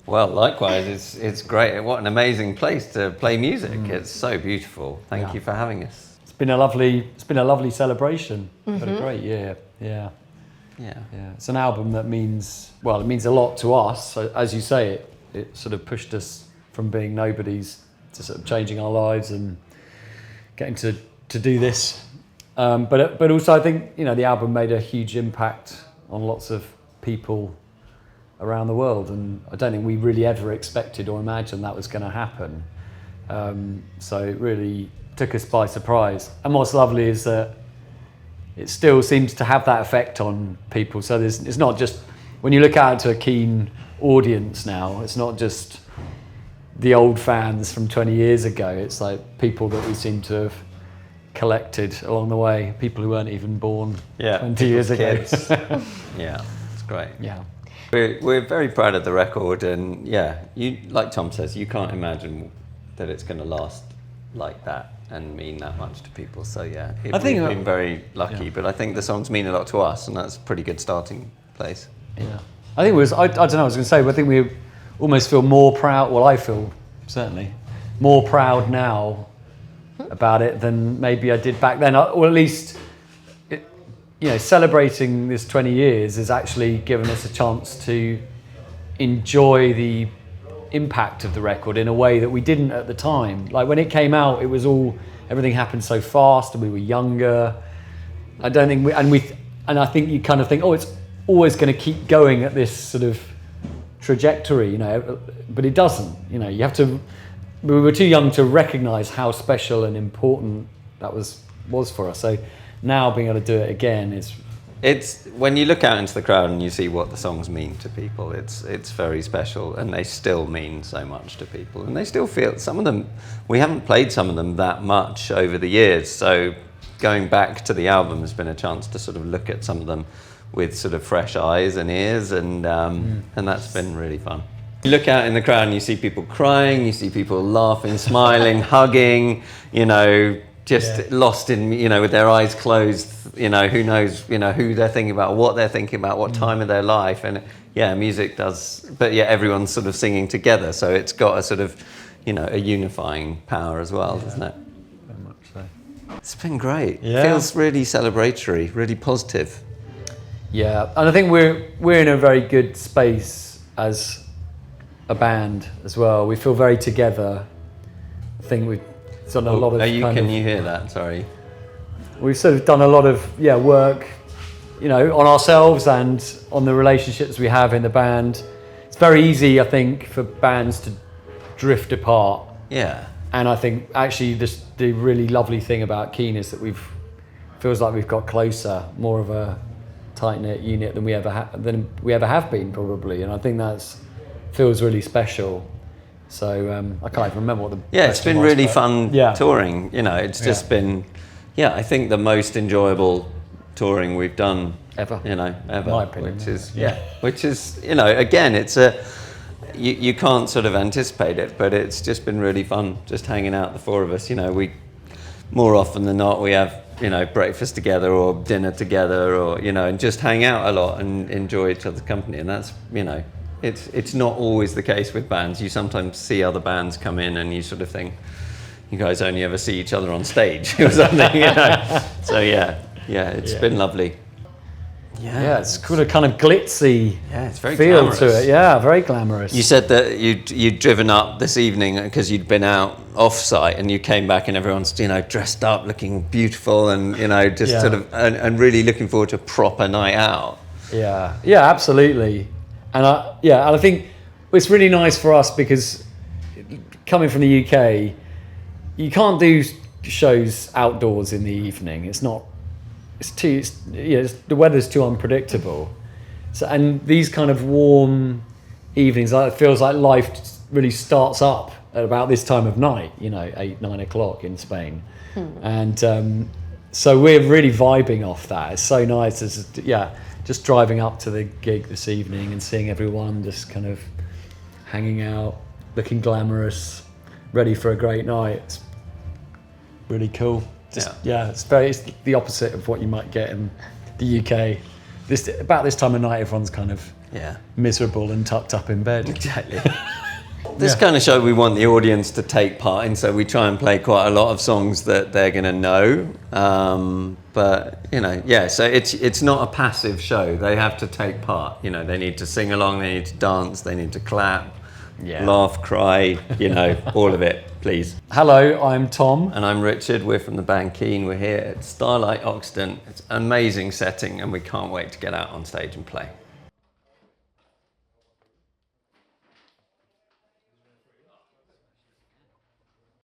Well, likewise, it's great. What an amazing place to play music. It's so beautiful. Thank you for having us. It's been a lovely celebration. What a great year. Yeah. It's an album that means a lot to us. So, as you say, it sort of pushed us from being nobodies to sort of changing our lives and getting to do this. But also I think, the album made a huge impact on lots of people around the world, and I don't think we really ever expected or imagined that was going to happen. So it really took us by surprise. And what's lovely is that it still seems to have that effect on people. So it's not just, when you look out to a Kean audience now, it's not just the old fans from 20 years ago. It's like people that we seem to have collected along the way, people who weren't even born 20 years ago. Yeah, it's great. Yeah. We're very proud of the record, and you, like Tom says, you can't imagine that it's going to last like that and mean that much to people. So we've been very lucky, but I think the songs mean a lot to us, and that's a pretty good starting place. Yeah, I think I don't know, I was going to say, but I think we almost feel more proud. Well, I feel certainly more proud now about it than maybe I did back then, or at least. Celebrating this 20 years has actually given us a chance to enjoy the impact of the record in a way that we didn't at the time. Like when it came out, everything happened so fast, and we were younger. I don't think I think you kind of think, it's always going to keep going at this sort of trajectory, but it doesn't. You have to. We were too young to recognise how special and important that was for us. So. Now being able to do it again it's when you look out into the crowd and you see what the songs mean to people, it's very special, and they still mean so much to people, and they still feel some of them. We haven't played some of them that much over the years, so going back to the album has been a chance to sort of look at some of them with sort of fresh eyes and ears, and that's been really fun. You look out in the crowd and you see people crying, you see people laughing, smiling, hugging, just lost in, with their eyes closed, who knows, who they're thinking about, what they're thinking about, what time of their life. And music does, but everyone's sort of singing together. So it's got a sort of, a unifying power as well, doesn't it? Very much so. It's been great. Yeah. Feels really celebratory, really positive. Yeah, and I think we're in a very good space as a band as well. We feel very together. I think we've done a lot of. Can you hear that? Sorry. We've sort of done a lot of work, on ourselves and on the relationships we have in the band. It's very easy, I think, for bands to drift apart. Yeah. And I think actually the really lovely thing about Keane is that feels like we've got closer, more of a tight-knit unit than we ever have been probably, and I think feels really special. So I can't even remember what the it's been really fun touring. It's just been I think the most enjoyable touring we've done ever. Ever. In my opinion, which is again, it's you can't sort of anticipate it, but it's just been really fun just hanging out, the four of us. We more often than not we have breakfast together or dinner together, or and just hang out a lot and enjoy each other's company, and that's It's not always the case with bands. You sometimes see other bands come in and you sort of think, you guys only ever see each other on stage or something, So it's been lovely. Yeah, it's got a kind of glitzy it's very feel glamorous. to it. Yeah, very glamorous. You said that you'd driven up this evening because you'd been out off-site, and you came back and everyone's dressed up, looking beautiful, and sort of and really looking forward to a proper night out. Yeah, absolutely. And I think it's really nice for us because coming from the UK, you can't do shows outdoors in the evening. The weather's too unpredictable. So, and these kind of warm evenings, it feels like life really starts up at about this time of night, 8, 9 o'clock in Spain. And so we're really vibing off that. It's so nice. Just driving up to the gig this evening and seeing everyone just kind of hanging out, looking glamorous, ready for a great night. It's really cool. It's the opposite of what you might get in the UK. About this time of night, everyone's kind of miserable and tucked up in bed. Exactly. This kind of show we want the audience to take part in, so we try and play quite a lot of songs that they're going to know. But so it's not a passive show. They have to take part. They need to sing along, they need to dance, they need to clap, laugh, cry. All of it. Please. Hello, I'm Tom. And I'm Richard. We're from the band Kean. We're here at Starlite Occident. It's an amazing setting, and we can't wait to get out on stage and play.